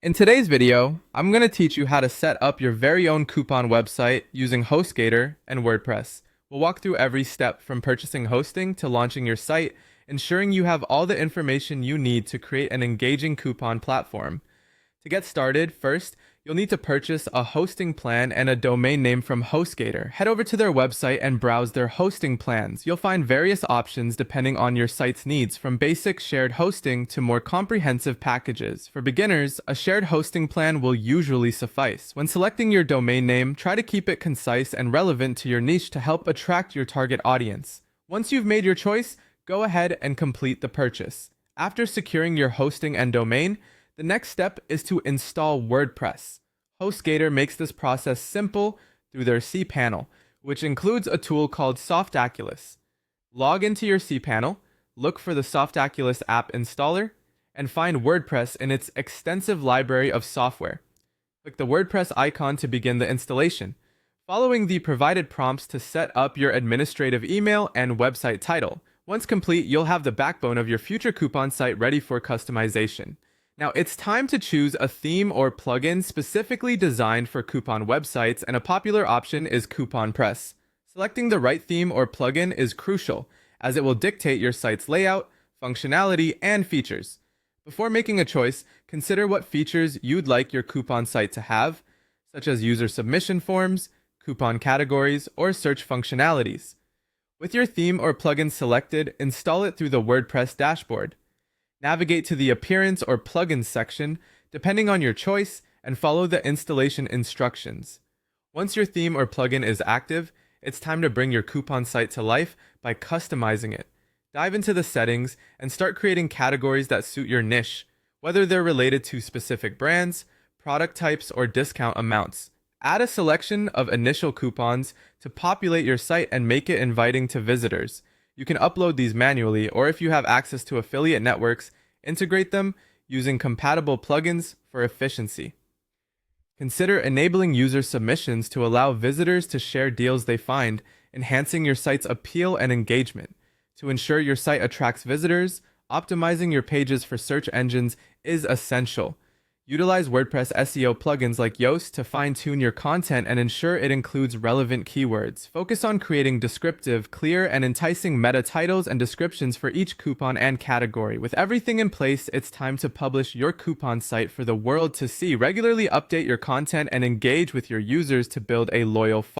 In today's video, I'm going to teach you how to set up your very own coupon website using HostGator and WordPress. We'll walk through every step from purchasing hosting to launching your site, ensuring you have all the information you need to create an engaging coupon platform. To get started, first, you'll need to purchase a hosting plan and a domain name from HostGator. Head over to their website and browse their hosting plans. You'll find various options depending on your site's needs, from basic shared hosting to more comprehensive packages. For beginners, a shared hosting plan will usually suffice. When selecting your domain name, try to keep it concise and relevant to your niche to help attract your target audience. Once you've made your choice, go ahead and complete the purchase. After securing your hosting and domain, the next step is to install WordPress. HostGator makes this process simple through their cPanel, which includes a tool called Softaculous. Log into your cPanel, look for the Softaculous app installer, and find WordPress in its extensive library of software. Click the WordPress icon to begin the installation, following the provided prompts to set up your administrative email and website title. Once complete, you'll have the backbone of your future coupon site ready for customization. Now it's time to choose a theme or plugin specifically designed for coupon websites, and a popular option is Coupon Press. Selecting the right theme or plugin is crucial, as it will dictate your site's layout, functionality, and features. Before making a choice, consider what features you'd like your coupon site to have, such as user submission forms, coupon categories, or search functionalities. With your theme or plugin selected, install it through the WordPress dashboard. Navigate to the Appearance or Plugins section, depending on your choice, and follow the installation instructions. Once your theme or plugin is active, it's time to bring your coupon site to life by customizing it. Dive into the settings and start creating categories that suit your niche, whether they're related to specific brands, product types, or discount amounts. Add a selection of initial coupons to populate your site and make it inviting to visitors. You can upload these manually, or if you have access to affiliate networks, integrate them using compatible plugins for efficiency. Consider enabling user submissions to allow visitors to share deals they find, enhancing your site's appeal and engagement. To ensure your site attracts visitors, optimizing your pages for search engines is essential. Utilize WordPress SEO plugins like Yoast to fine-tune your content and ensure it includes relevant keywords. Focus on creating descriptive, clear, and enticing meta titles and descriptions for each coupon and category. With everything in place, it's time to publish your coupon site for the world to see. Regularly update your content and engage with your users to build a loyal following.